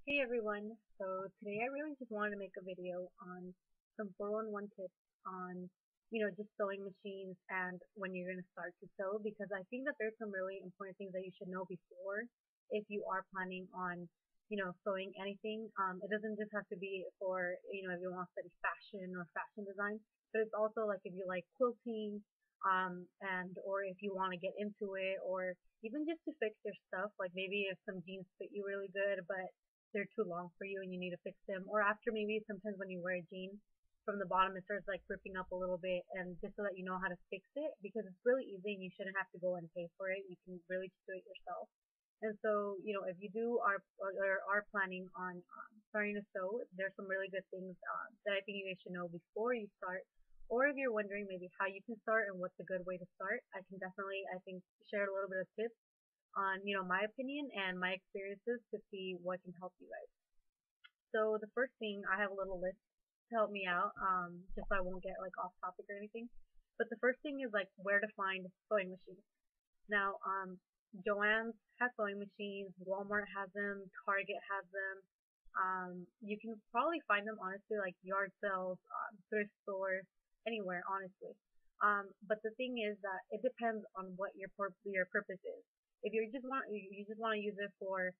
Hey everyone, so today I really just wanted to make a video on some 411 tips on, just sewing machines and when you're going to start to sew because I think that there's some really important things that you should know before if you are planning on, sewing anything. It doesn't just have to be for, if you want to study fashion or fashion design, but it's also like if you like quilting, and or if you want to get into it or even just to fix your stuff, like maybe if some jeans fit you really good, but they're too long for you and you need to fix them. Or after maybe sometimes when you wear a jean from the bottom, it starts like ripping up a little bit, and just so that you know how to fix it because it's really easy and you shouldn't have to go and pay for it. You can really just do it yourself. And so, if you do are planning on starting to sew, there's some really good things that I think you guys should know before you start. Or if you're wondering maybe how you can start and what's a good way to start, I can definitely, I think, share a little bit of tips on, my opinion and my experiences to see what can help you guys. So the first thing, I have a little list to help me out, just so I won't get like off topic or anything. But the first thing is like where to find sewing machines. Now, Joann's has sewing machines, Walmart has them, Target has them. You can probably find them honestly like yard sales, thrift stores, anywhere honestly. But the thing is that it depends on what your purpose is. If you just want to use it for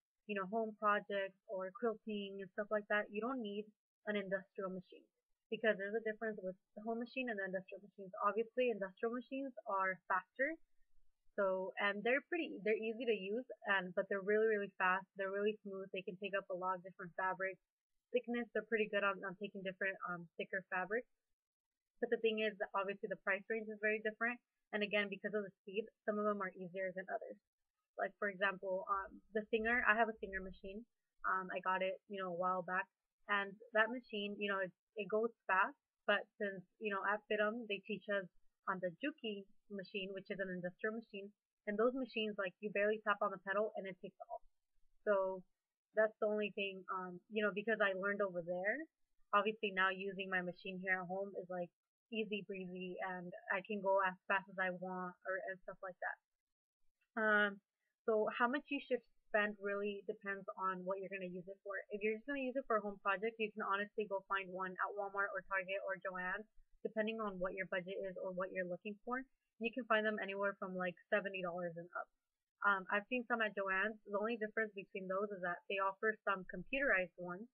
home projects or quilting and stuff like that, you don't need an industrial machine because there's a difference with the home machine and the industrial machines. Obviously, industrial machines are faster, so, and they're easy to use, and but they're really, really fast. They're really smooth. They can take up a lot of different fabrics. Thickness, they're pretty good on taking different thicker fabrics. But the thing is that obviously the price range is very different. And again, because of the speed, some of them are easier than others. Like for example, the Singer, I have a Singer machine. I got it, a while back, and that machine, it goes fast. But since at Fitum they teach us on the Juki machine, which is an industrial machine, and those machines like you barely tap on the pedal and it takes off. So that's the only thing, because I learned over there. Obviously now using my machine here at home is like easy breezy, and I can go as fast as I want or and stuff like that. So how much you should spend really depends on what you're going to use it for. If you're just going to use it for a home project, you can honestly go find one at Walmart or Target or Joann, depending on what your budget is or what you're looking for. You can find them anywhere from like $70 and up. I've seen some at Joann's. The only difference between those is that they offer some computerized ones,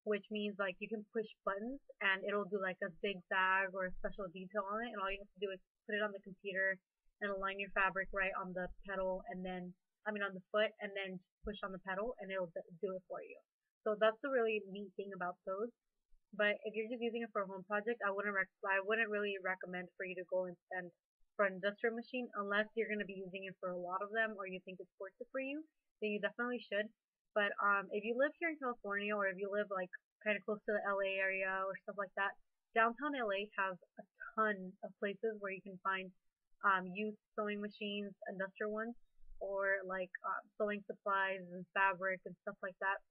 which means like you can push buttons and it'll do like a zigzag or a special detail on it, and all you have to do is put it on the computer and align your fabric right on the pedal, and then on the foot, and then push on the pedal, and it'll do it for you. So that's the really neat thing about those. But if you're just using it for a home project, I wouldn't really recommend for you to go and spend for an industrial machine unless you're going to be using it for a lot of them or you think it's worth it for you. Then you definitely should. But if you live here in California or if you live like kind of close to the LA area or stuff like that, downtown LA has a ton of places where you can find used sewing machines, industrial ones, or like sewing supplies and fabric and stuff like that.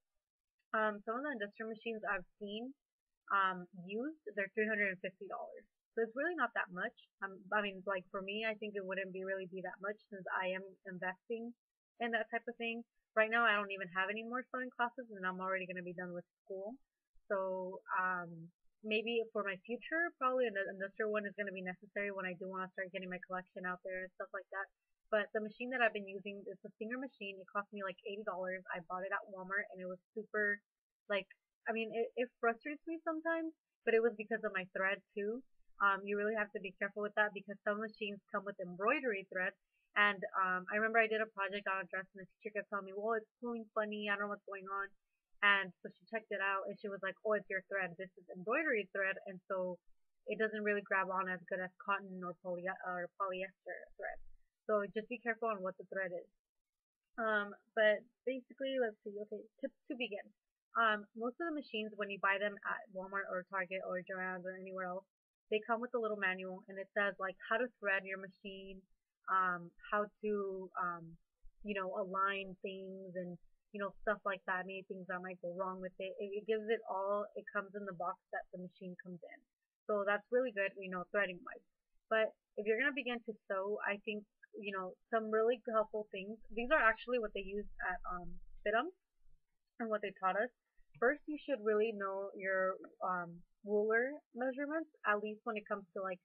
Some of the industrial machines I've seen used, they're $350. So it's really not that much. Like for me, I think it wouldn't be really be that much since I am investing in that type of thing. Right now, I don't even have any more sewing classes, and I'm already going to be done with school. So maybe for my future, probably an industrial one is going to be necessary when I do want to start getting my collection out there and stuff like that. But the machine that I've been using is a Singer machine. It cost me like $80. I bought it at Walmart, and it was super, like, it frustrates me sometimes, but it was because of my thread too. You really have to be careful with that because some machines come with embroidery thread. And I remember I did a project on a dress, and the teacher kept telling me, "Well, it's pulling funny. I don't know what's going on." And so she checked it out, and she was like, "Oh, it's your thread. This is embroidery thread, and so it doesn't really grab on as good as cotton or polyester thread. So just be careful on what the thread is." But basically, let's see. Okay, tips to begin. Most of the machines, when you buy them at Walmart or Target or Joann's or anywhere else, they come with a little manual, and it says like how to thread your machine, how to, align things, and stuff like that. Maybe things that might go wrong with it. It gives it all. It comes in the box that the machine comes in. So that's really good, threading wise. But if you're gonna begin to sew, I think some really helpful things. These are actually what they use at Fitum and what they taught us. first you should really know your ruler measurements, at least when it comes to like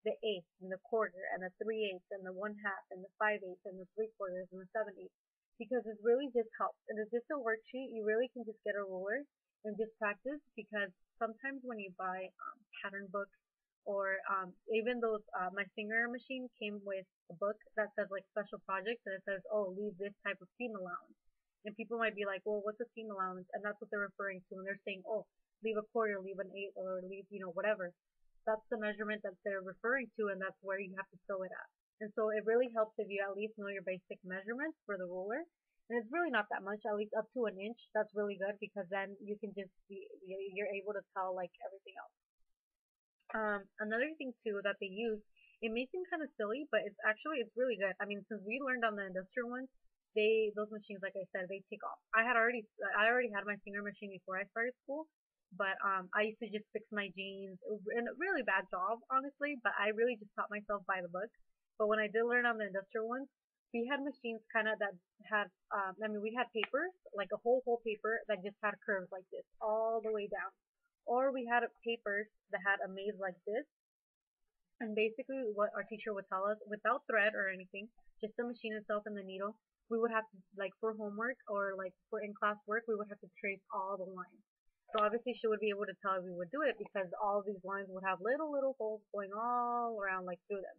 the eighth and the quarter and the three eighths and the one half and the five eighths and the three quarters and the seven eighths, because it really just helps. And if it's a worksheet, you really can just get a ruler and just practice, because sometimes when you buy pattern books or even those, my finger machine came with a book that says like special projects, and it says, oh, leave this type of seam allowance. And people might be like, well, what's a seam allowance? And that's what they're referring to when they're saying, oh, leave a quarter, leave an eighth, or leave, whatever. That's the measurement that they're referring to, and that's where you have to sew it at. And so it really helps if you at least know your basic measurements for the ruler. And it's really not that much, at least up to an inch. That's really good, because then you can just be, you're able to tell like everything else. Another thing too that they use, it may seem kind of silly, but it's really good. I mean, since we learned on the industrial ones, those machines, like I said, they take off. I already had my finger machine before I started school, but I used to just fix my jeans. It was a really bad job, honestly, but I really just taught myself by the book. But when I did learn on the industrial ones, we had machines kind of that had, I mean, we had papers, like a whole paper that just had curves like this all the way down. Or we had papers that had a maze like this, and basically what our teacher would tell us, without thread or anything, just the machine itself and the needle, we would have to, like for homework or like for in-class work, we would have to trace all the lines. So obviously she would be able to tell if we would do it, because all these lines would have little holes going all around like through them.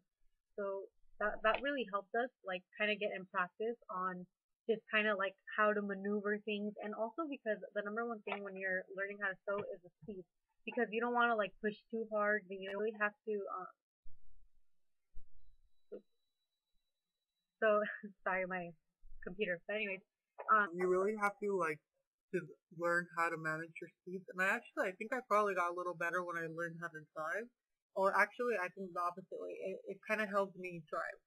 So that really helped us like kind of get in practice on just kind of like how to maneuver things, and also because the number one thing when you're learning how to sew is the speed, because you don't want to like push too hard, but you really have to so sorry, my computer, but anyways, You really have to like to learn how to manage your speeds. And I think I probably got a little better when I learned how to drive. Or actually, I think the opposite way. It kind of helped me drive.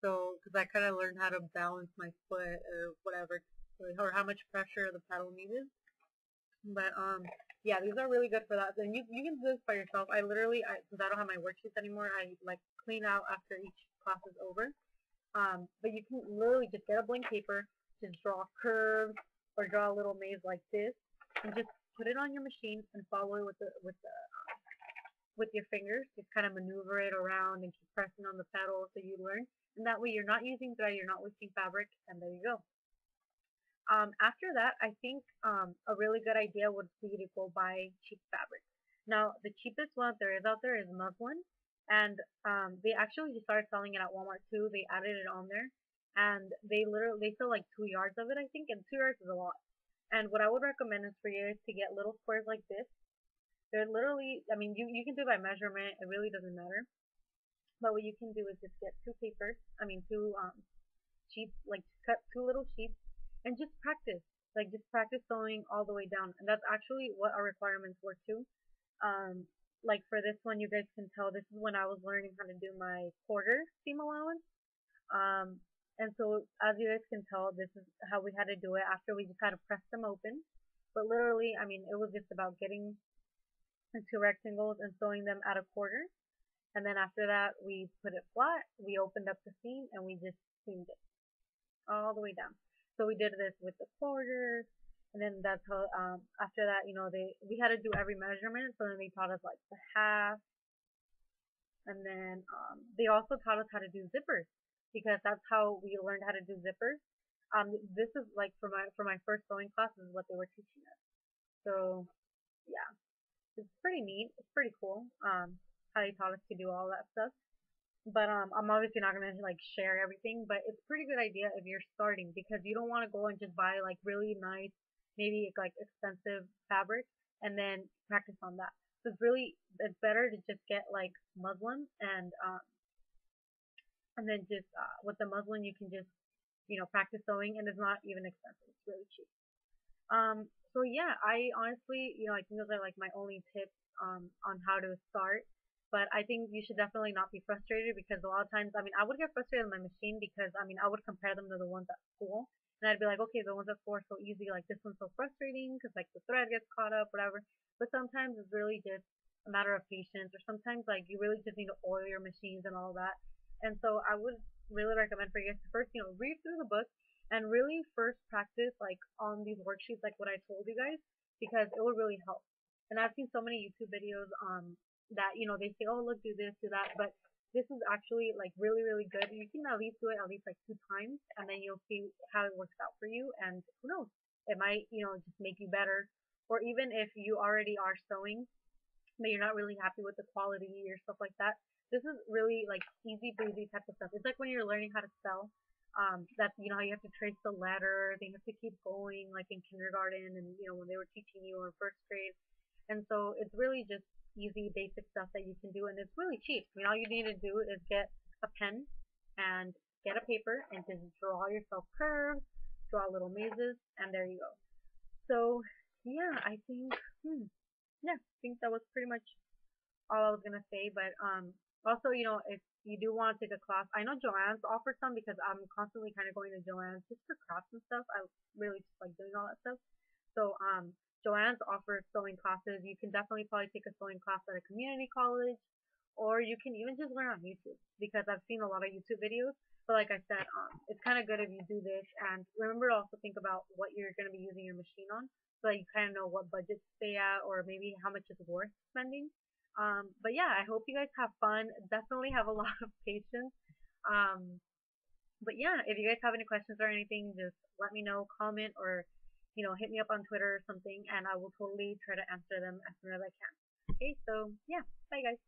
So, because I kind of learned how to balance my foot or whatever, or how much pressure the pedal needed. But yeah, these are really good for that. And you can do this by yourself. Since I don't have my worksheets anymore, I like clean out after each class is over. But you can literally just get a blank paper, just draw curves or draw a little maze like this, and just put it on your machine and follow it with your fingers. Just kind of maneuver it around and keep pressing on the pedal so you learn. And that way you're not using thread, you're not wasting fabric, and there you go. After that, I think a really good idea would be to go buy cheap fabric. Now, the cheapest one there is out there is muslin, and they actually just started selling it at Walmart too. They added it on there, and they sell like 2 yards of it, I think, and 2 yards is a lot. And what I would recommend is for you is to get little squares like this. They're literally, I mean, you can do it by measurement. It really doesn't matter. But what you can do is just get two papers, I mean, two sheets, like cut two little sheets, and just practice. Like just practice sewing all the way down, and that's actually what our requirements were too. Um, like for this one, you guys can tell this is when I was learning how to do my quarter seam allowance. Um, and so as you guys can tell, this is how we had to do it after we just had to press them open. But literally, I mean, it was just about getting the two rectangles and sewing them at a quarter. And then after that, we put it flat, we opened up the seam, and we just seamed it all the way down. So we did this with the quarters, and then that's how. After that, we had to do every measurement. So then they taught us like the half, and then they also taught us how to do zippers, because that's how we learned how to do zippers. This is like for my first sewing class, this is what they were teaching us. So yeah, it's pretty neat. It's pretty cool. How they taught us to do all that stuff. But I'm obviously not gonna like share everything, but it's a pretty good idea if you're starting, because you don't want to go and just buy like really nice, maybe like expensive fabric and then practice on that. So it's better to just get like muslin, and then just with the muslin you can just practice sewing, and it's not even expensive. It's really cheap. So yeah, I honestly, I think those are like my only tips on how to start. But I think you should definitely not be frustrated, because a lot of times, I mean, I would get frustrated with my machine, because I mean, I would compare them to the ones at school, and I'd be like, okay, the ones at school are so easy, like this one's so frustrating because like the thread gets caught up, whatever. But sometimes it's really just a matter of patience, or sometimes like you really just need to oil your machines and all that. And so I would really recommend for you guys to first, read through the book and really first practice like on these worksheets, like what I told you guys. because it will really help. And I've seen so many YouTube videos that they say, oh look, do this, do that, but this is actually like really really good. You can at least do it at least like 2 times, and then you'll see how it works out for you. And who knows, it might just make you better. Or even if you already are sewing but you're not really happy with the quality or stuff like that, this is really like easy breezy type of stuff. It's like when you're learning how to spell. That how you have to trace the letter, then you have to keep going like in kindergarten and when they were teaching you or first grade. And so it's really just easy basic stuff that you can do, and it's really cheap. I mean, all you need to do is get a pen and get a paper and just draw yourself curves, draw little mazes, and there you go. So yeah, I think yeah, I think that was pretty much all I was gonna say. But also, if you do want to take a class, I know Joanne's offers some because I'm constantly kind of going to Joanne's just for crafts and stuff. I really just like doing all that stuff. So Joanne's offers sewing classes. You can definitely probably take a sewing class at a community college, or you can even just learn on YouTube because I've seen a lot of YouTube videos. But like I said, it's kind of good if you do this, and remember to also think about what you're going to be using your machine on, so that you kind of know what budget to stay at, or maybe how much is worth spending. But yeah, I hope you guys have fun. Definitely have a lot of patience. Um, but yeah, if you guys have any questions or anything, just let me know, comment, or hit me up on Twitter or something, and I will totally try to answer them as soon as I can. Okay, so yeah, bye guys.